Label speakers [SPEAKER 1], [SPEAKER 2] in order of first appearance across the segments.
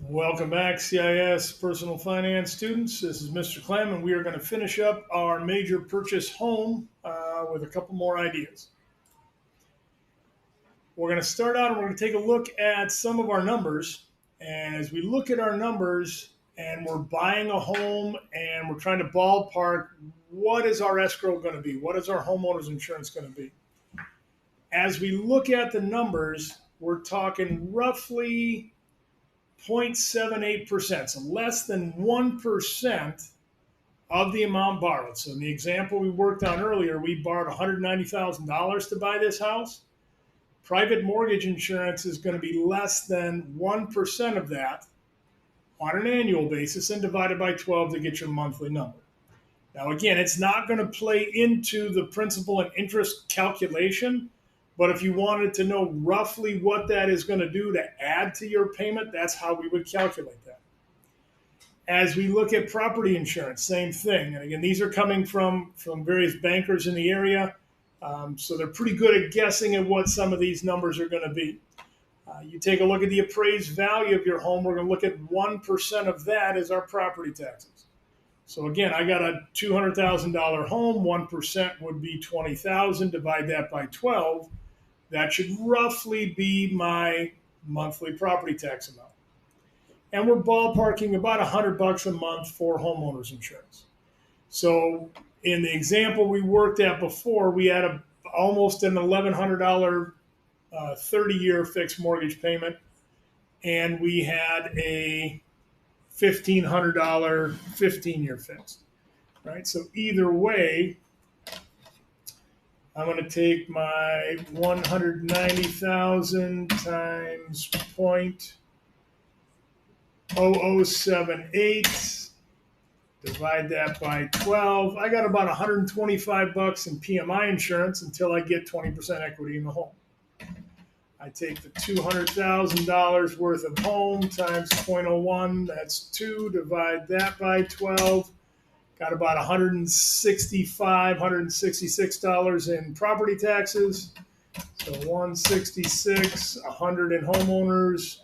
[SPEAKER 1] Welcome back, CIS personal finance students. This is Mr. Clem, and we are going to finish up our major purchase home with a couple more ideas. We're going to start out and we're going to take a look at some of our numbers. And as we look at our numbers and we're buying a home and we're trying to ballpark, what is our escrow going to be? What is our homeowner's insurance going to be? As we look at the numbers, we're talking roughly 0.78%, so less than 1% of the amount borrowed. So in the example we worked on earlier, we borrowed $190,000 to buy this house. Private mortgage insurance is going to be less than 1% of that on an annual basis and divided by 12 to get your monthly number. Now, again, it's not going to play into the principal and interest calculation, but if you wanted to know roughly what that is going to do to add to your payment, that's how we would calculate that. As we look at property insurance, same thing. And again, these are coming from various bankers in the area. So they're pretty good at guessing at what some of these numbers are going to be. You take a look at the appraised value of your home. We're going to look at 1% of that as our property taxes. So again, I got a $200,000 home. 1% would be $20,000. Divide that by 12. That should roughly be my monthly property tax amount. And we're ballparking about $100 a month for homeowners insurance. So in the example we worked at before, we had almost an $1,100 30-year fixed mortgage payment, and we had a $1,500 15-year fixed. Right. So either way, I'm going to take my 190,000 times 0.0078, divide that by 12. I got about $125 in PMI insurance until I get 20% equity in the home. I take the $200,000 worth of home times 0.01, that's 2, divide that by 12. Got about $165, $166 in property taxes. So 166, 100 in homeowners,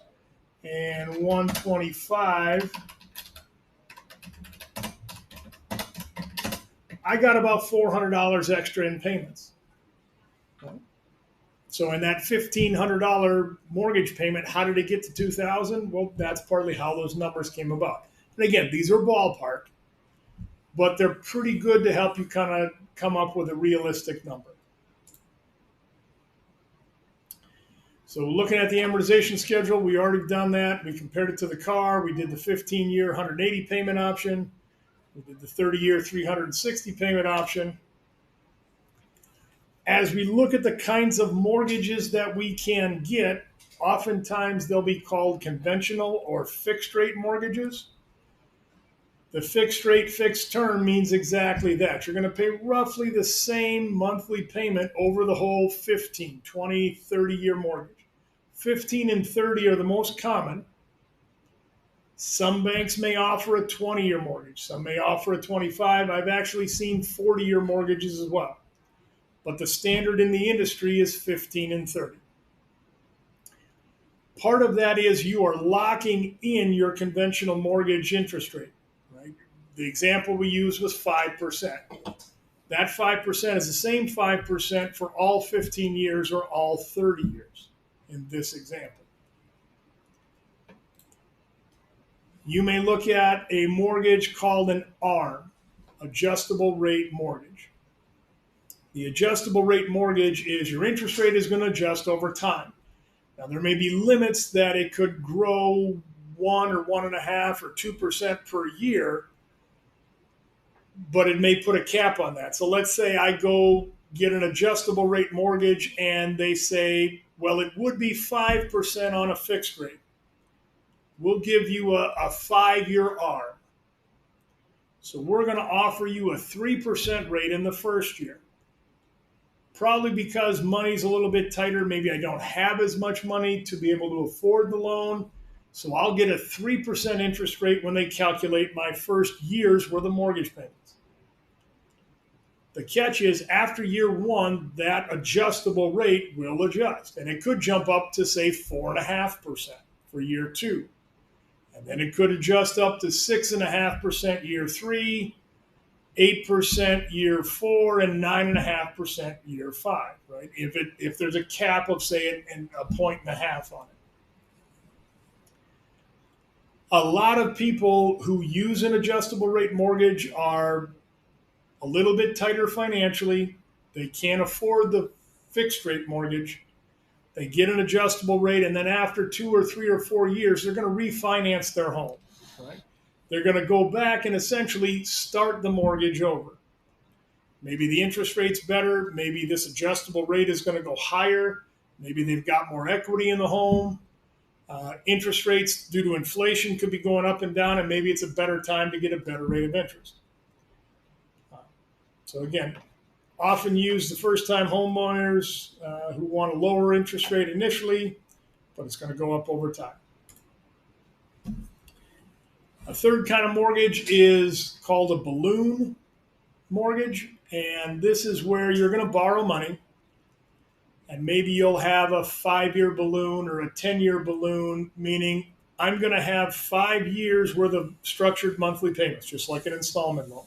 [SPEAKER 1] and 125. I got about $400 extra in payments. So in that $1,500 mortgage payment, how did it get to $2,000? Well, that's partly how those numbers came about. And again, these are ballpark, but they're pretty good to help you kind of come up with a realistic number. So looking at the amortization schedule, we already done that. We compared it to the car. We did the 15-year 180 payment option. We did the 30-year 360 payment option. As we look at the kinds of mortgages that we can get, oftentimes they'll be called conventional or fixed rate mortgages. The fixed rate, fixed term means exactly that. You're going to pay roughly the same monthly payment over the whole 15, 20, 30-year mortgage. 15 and 30 are the most common. Some banks may offer a 20-year mortgage. Some may offer a 25. I've actually seen 40-year mortgages as well. But the standard in the industry is 15 and 30. Part of that is you are locking in your conventional mortgage interest rate. The example we used was 5%. That 5% is the same 5% for all 15 years or all 30 years in this example. You may look at a mortgage called an ARM, adjustable rate mortgage. The adjustable rate mortgage is your interest rate is going to adjust over time. Now, there may be limits that it could grow 1 or 1.5 or 2% per year, but it may put a cap on that. So let's say I go get an adjustable rate mortgage and they say, well, it would be 5% on a fixed rate. We'll give you a 5-year ARM. So we're going to offer you a 3% rate in the first year. Probably because money's a little bit tighter. Maybe I don't have as much money to be able to afford the loan. So I'll get a 3% interest rate when they calculate my first year's worth of mortgage payments. The catch is after year 1, that adjustable rate will adjust. And it could jump up to, say, 4.5% for year 2. And then it could adjust up to 6.5% year 3, 8% year 4, and 9.5% year 5, right? If there's a cap of, say, a 1.5 on it. A lot of people who use an adjustable rate mortgage are a little bit tighter financially. They can't afford the fixed rate mortgage. They get an adjustable rate, and then after 2 or 3 or 4 years, they're going to refinance their home, right? They're going to go back and essentially start the mortgage over. Maybe the interest rate's better. Maybe this adjustable rate is going to go higher. Maybe they've got more equity in the home. Interest rates due to inflation could be going up and down, and maybe it's a better time to get a better rate of interest. So again, often used the first-time homeowners who want a lower interest rate initially, but it's going to go up over time. A third kind of mortgage is called a balloon mortgage, and this is where you're going to borrow money, and maybe you'll have a 5-year balloon or a 10-year balloon, meaning I'm going to have 5 years worth of structured monthly payments, just like an installment loan.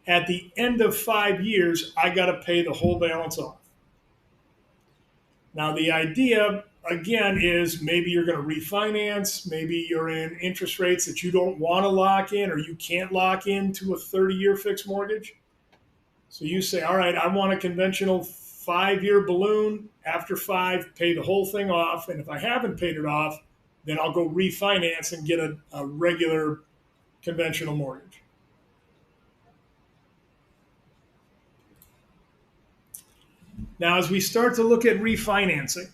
[SPEAKER 1] At the end of 5 years, I got to pay the whole balance off. Now, the idea, again, is maybe you're going to refinance. Maybe you're in interest rates that you don't want to lock in, or you can't lock into a 30-year fixed mortgage. So you say, all right, I want a conventional 5-year balloon. After 5, pay the whole thing off. And if I haven't paid it off, then I'll go refinance and get a regular conventional mortgage. Now, as we start to look at refinancing,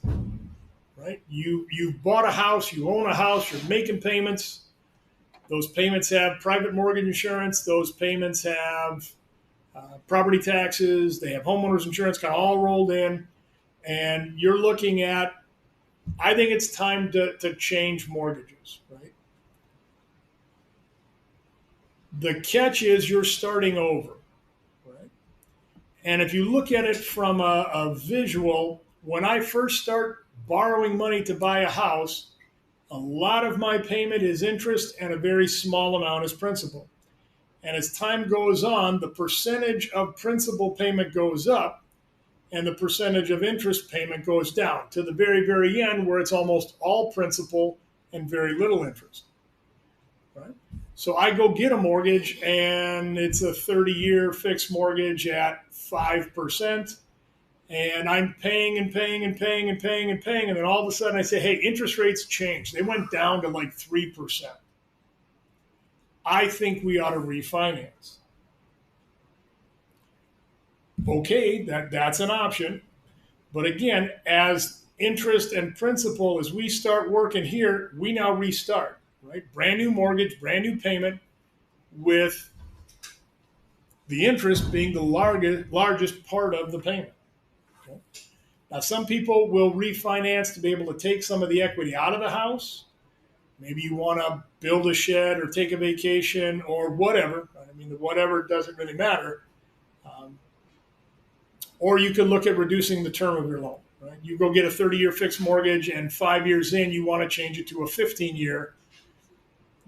[SPEAKER 1] right? You've bought a house, you own a house, you're making payments. Those payments have private mortgage insurance. Those payments have property taxes. They have homeowners insurance, kind of all rolled in. And you're looking at, I think it's time to change mortgages, right? The catch is you're starting over. And if you look at it from a visual, when I first start borrowing money to buy a house, a lot of my payment is interest and a very small amount is principal. And as time goes on, the percentage of principal payment goes up and the percentage of interest payment goes down to the very, very end where it's almost all principal and very little interest. Right? So I go get a mortgage, and it's a 30-year fixed mortgage at 5%, and I'm paying and paying and paying and paying and paying, and then all of a sudden I say, hey, interest rates changed. They went down to like 3%. I think we ought to refinance. Okay, that's an option. But again, as interest and principal, as we start working here, we now restart. Right? Brand new mortgage, brand new payment, with the interest being the largest part of the payment. Okay? Now, some people will refinance to be able to take some of the equity out of the house. Maybe you want to build a shed or take a vacation or whatever. I mean, the whatever doesn't really matter. Or you could look at reducing the term of your loan. Right? You go get a 30-year fixed mortgage, and 5 years in, you want to change it to a 15-year.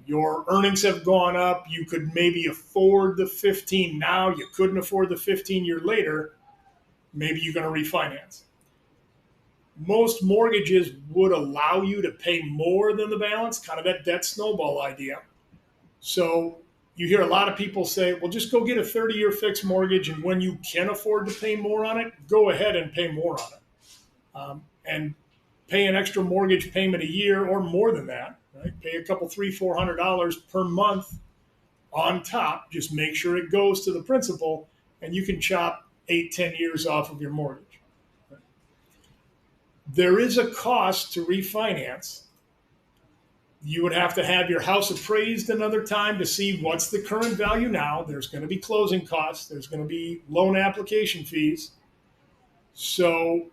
[SPEAKER 1] Your earnings have gone up. You could maybe afford the 15 now. You couldn't afford the 15 year later. Maybe you're going to refinance. Most mortgages would allow you to pay more than the balance, kind of that debt snowball idea. So you hear a lot of people say, well, just go get a 30-year fixed mortgage, and when you can afford to pay more on it, go ahead and pay more on it. And pay an extra mortgage payment a year or more than that. Right? Pay a couple $300-400 per month on top. Just make sure it goes to the principal, and you can chop 8-10 years off of your mortgage. Right? There is a cost to refinance. You would have to have your house appraised another time to see what's the current value now. There's going to be closing costs. There's going to be loan application fees. So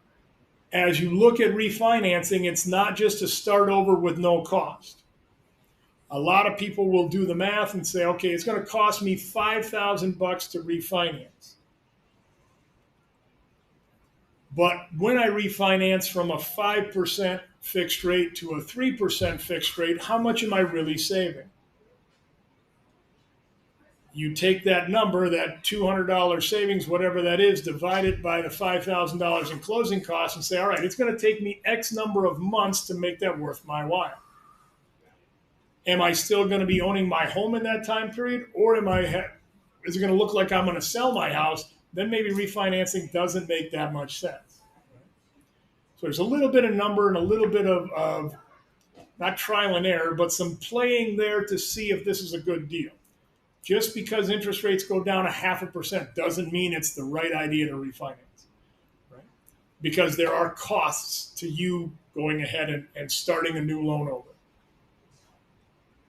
[SPEAKER 1] as you look at refinancing, it's not just to start over with no cost. A lot of people will do the math and say, okay, it's going to cost me $5,000 to refinance. But when I refinance from a 5% fixed rate to a 3% fixed rate, how much am I really saving? You take that number, that $200 savings, whatever that is, divide it by the $5,000 in closing costs and say, all right, it's going to take me X number of months to make that worth my while. Am I still going to be owning my home in that time period? Or is it going to look like I'm going to sell my house? Then maybe refinancing doesn't make that much sense. So there's a little bit of number and a little bit of not trial and error, but some playing there to see if this is a good deal. Just because interest rates go down 0.5% doesn't mean it's the right idea to refinance, right? Because there are costs to you going ahead and starting a new loan over.